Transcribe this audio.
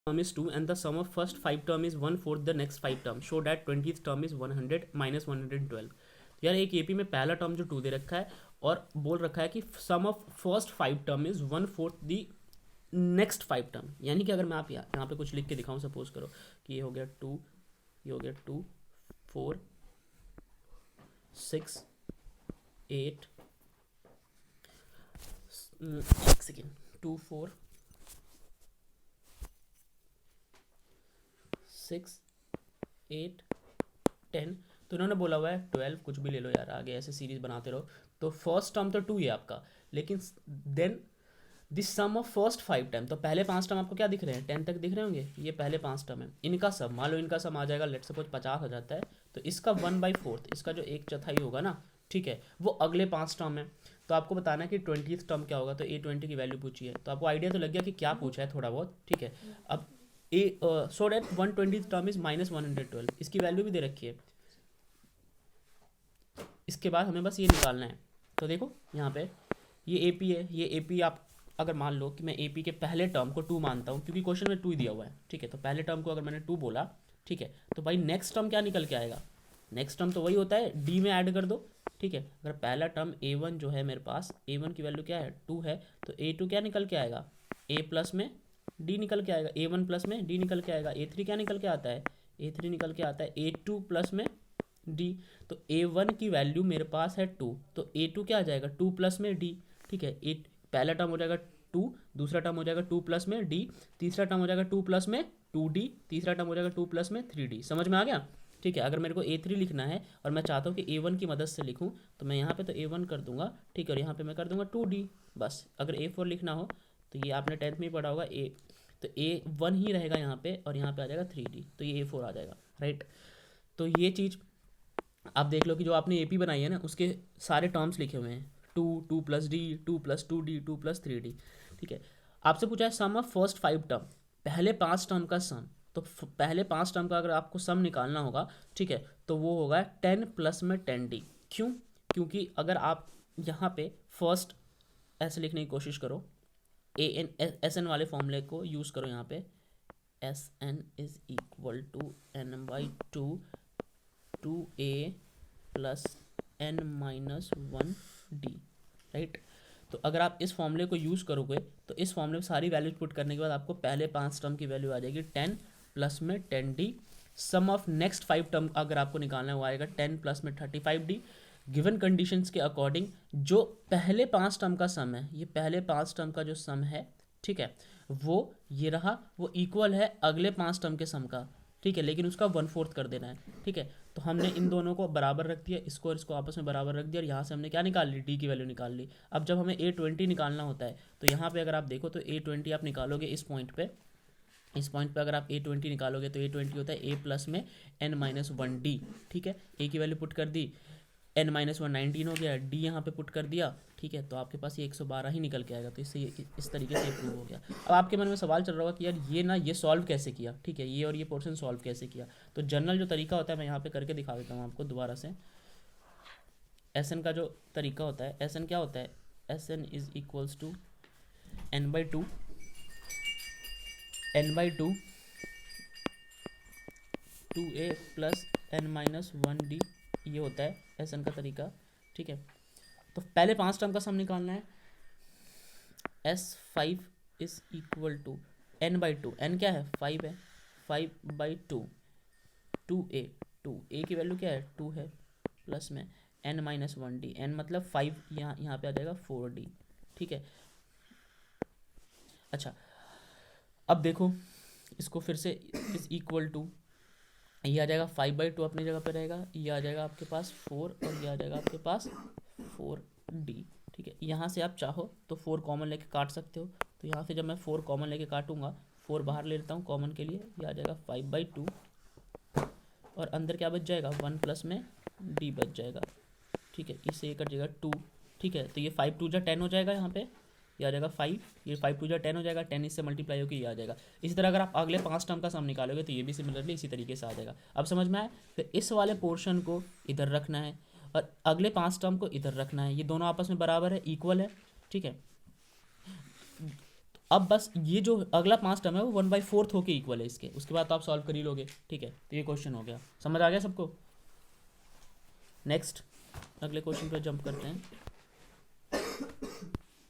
term is 2 and the sum of first 5 term is 1/4 the next 5 term, show that 20th term is 100 minus 112। यार एक AP में पहला term जो 2 दे रखा है और बोल रखा है कि sum of first 5 term is 1/4 the next 5 term. यानी कि अगर मैं आप यहाँ पे कुछ लिख के दिखाऊं, सपोज करो कि ये हो गया 2, ये हो गया 2 4 6 8 एक सेकेंड 2 4 6 8 10, तो उन्होंने बोला हुआ है 12, कुछ भी ले लो यार, आगे ऐसे सीरीज बनाते रहो। तो फर्स्ट टर्म तो 2 ही है आपका, लेकिन then this sum of first 5 term, तो पहले 5 टर्म आपको क्या दिख रहे हैं, 10 तक दिख रहे होंगे, ये पहले 5 टर्म है। इनका सम मान लो, इनका सम आ जाएगा लेट सपोज 50 हो जाता है, तो इसका 1/4, इसका जो 1/4 होगा ना, ठीक है, वो अगले 5 टर्म है। तो आपको बताना है कि 20th टर्म क्या होगा, तो A20 की वैल्यू पूछी है, तो आपको आइडिया तो लग गया कि क्या पूछा है थोड़ा बहुत, ठीक है। अब सो डेट 120th टर्म इज -112, इसकी वैल्यू भी दे रखी है। इसके बाद हमें बस ये निकालना है। तो देखो यहाँ पे ये एपी है, ये एपी आप अगर मान लो कि मैं एपी के पहले टर्म को 2 मानता हूँ, क्योंकि क्वेश्चन में 2 ही दिया हुआ है, ठीक है, तो पहले टर्म को अगर मैंने 2 बोला, ठीक है, तो भाई नेक्स्ट टर्म क्या निकल के आएगा, नेक्स्ट टर्म तो वही होता है, डी में ऐड कर दो, ठीक है। अगर पहला टर्म A1 जो है मेरे पास, A1 की वैल्यू क्या है 2 है, तो A2 क्या निकल के आएगा, A प्लस में D निकल के आएगा, A1 प्लस में D निकल के आएगा, A3 क्या निकल के आता है, A3 निकल के आता है A2 प्लस में D। तो A1 की वैल्यू मेरे पास है 2, तो A2 क्या आ जाएगा 2 प्लस में D, ठीक है। पहला टर्म हो जाएगा 2, दूसरा टर्म हो जाएगा 2 प्लस में D, तीसरा टर्म हो जाएगा 2 प्लस में 2D, तीसरा टर्म हो जाएगा 2 प्लस में 3D। समझ में आ गया, ठीक है। अगर मेरे को A3 लिखना है और मैं चाहता हूँ कि A1 की मदद से लिखूँ, तो मैं यहाँ पे तो A1 कर दूंगा, ठीक है, और यहाँ पे मैं कर दूंगा 2D बस। अगर A4 लिखना हो तो ये आपने 10th में ही पढ़ा होगा, तो A1 ही रहेगा यहाँ पे, और यहाँ पे आ जाएगा 3D, तो ये A4 आ जाएगा, राइट। तो ये चीज़ आप देख लो कि जो आपने एपी बनाई है ना, उसके सारे टर्म्स लिखे हुए हैं, 2 plus D, 2 plus 2D, 2 plus 3D, ठीक है। आपसे पूछा है सम ऑफ फर्स्ट 5 टर्म, पहले 5 टर्म का सम। तो पहले 5 टर्म का अगर आपको सम निकालना होगा, ठीक है, तो वो होगा 10 प्लस में 10D। क्यों? क्योंकि अगर आप यहाँ पे फर्स्ट ऐसे लिखने की कोशिश करो, SN वाले फॉर्मूले को यूज़ करो, यहाँ पे SN is equal to n/2 2A plus n-1D, right. तो अगर आप इस फॉर्मूले को यूज़ करोगे, तो इस फॉर्मूले में सारी वैल्यूज पुट करने के बाद आपको पहले 5 टर्म की वैल्यू आ जाएगी 10 प्लस में 10D। Some of next 5 term अगर आपको निकालना है, वो आएगा 10 प्लस में 35D। गिवन कंडीशंस के अकॉर्डिंग जो पहले 5 टर्म का सम है, ये पहले 5 टर्म का जो सम है, ठीक है, वो ये रहा, वो इक्वल है अगले 5 टर्म के सम का, ठीक है, लेकिन उसका 1/4 कर देना है, ठीक है। तो हमने इन दोनों को बराबर रख दिया, इसको और इसको आपस में बराबर रख दिया, और यहाँ से हमने क्या निकाल ली, डी की वैल्यू निकाल ली। अब जब हमें A20 निकालना होता है, तो यहाँ पे अगर आप देखो तो A20 आप निकालोगे इस पॉइंट पे, इस पॉइंट पे अगर आप A20 निकालोगे तो A20 होता है A प्लस में n-1D, ठीक है। A की वैल्यू पुट कर दी, n-1 19 हो गया, D यहाँ पे पुट कर दिया, ठीक है, तो आपके पास ये 112 ही निकल के आएगा। तो इससे इस तरीके से प्रूव हो गया। अब आपके मन में सवाल चल रहा होगा कि यार ये ना, ये सॉल्व कैसे किया, ठीक है, ये और ये पोर्शन सॉल्व कैसे किया। तो जनरल जो तरीका होता है, मैं यहाँ पे करके दिखा देता हूँ आपको दोबारा से। SN का जो तरीका होता है, SN क्या होता है, SN is equals to n/2 2A plus n-1D, ये होता है SN का तरीका, ठीक है। तो पहले 5 टर्म का सम निकालना है, S5 is equal to n/2, n क्या है 5 है, 5/2 2A की वैल्यू क्या है 2 है, प्लस में n-1D, n मतलब 5, यहाँ पे आ जाएगा 4D, ठीक है। अच्छा, अब देखो इसको फिर से, इज इक्वल टू, ये आ जाएगा 5/2 अपनी जगह पे रहेगा, ये आ जाएगा आपके पास 4, और ये आ जाएगा आपके पास 4D, ठीक है। यहाँ से आप चाहो तो 4 कॉमन लेके काट सकते हो, तो यहाँ से जब मैं 4 कॉमन लेके काटूंगा, 4 बाहर ले लेता हूँ कॉमन के लिए, ये आ जाएगा 5/2, और अंदर क्या बच जाएगा 1 प्लस में D बच जाएगा, ठीक है। इससे ये कट जाएगा 2, ठीक है, तो ये 5 2 10 हो जाएगा, यहाँ पे ये आ जाएगा 5, ये 5 2 10 हो जाएगा, 10 इससे मल्टीप्लाई होकर ये आ जाएगा। इसी तरह अगर आप अगले 5 टर्म का सम निकालोगे, तो ये भी सिमिलरली इसी तरीके से आ जाएगा। अब समझ में आया, तो इस वाले पोर्शन को इधर रखना है, और अगले 5 टर्म को इधर रखना है, ये दोनों आपस में बराबर है, इक्वल है, ठीक है। अब बस ये जो अगला 5 टर्म है वो 1/4 होके इक्वल है इसके, उसके बाद तो आप सॉल्व कर ही लोगे। ठीक है, तो ये क्वेश्चन हो गया, समझ आ गया सबको। नेक्स्ट अगले क्वेश्चन पे जंप करते हैं।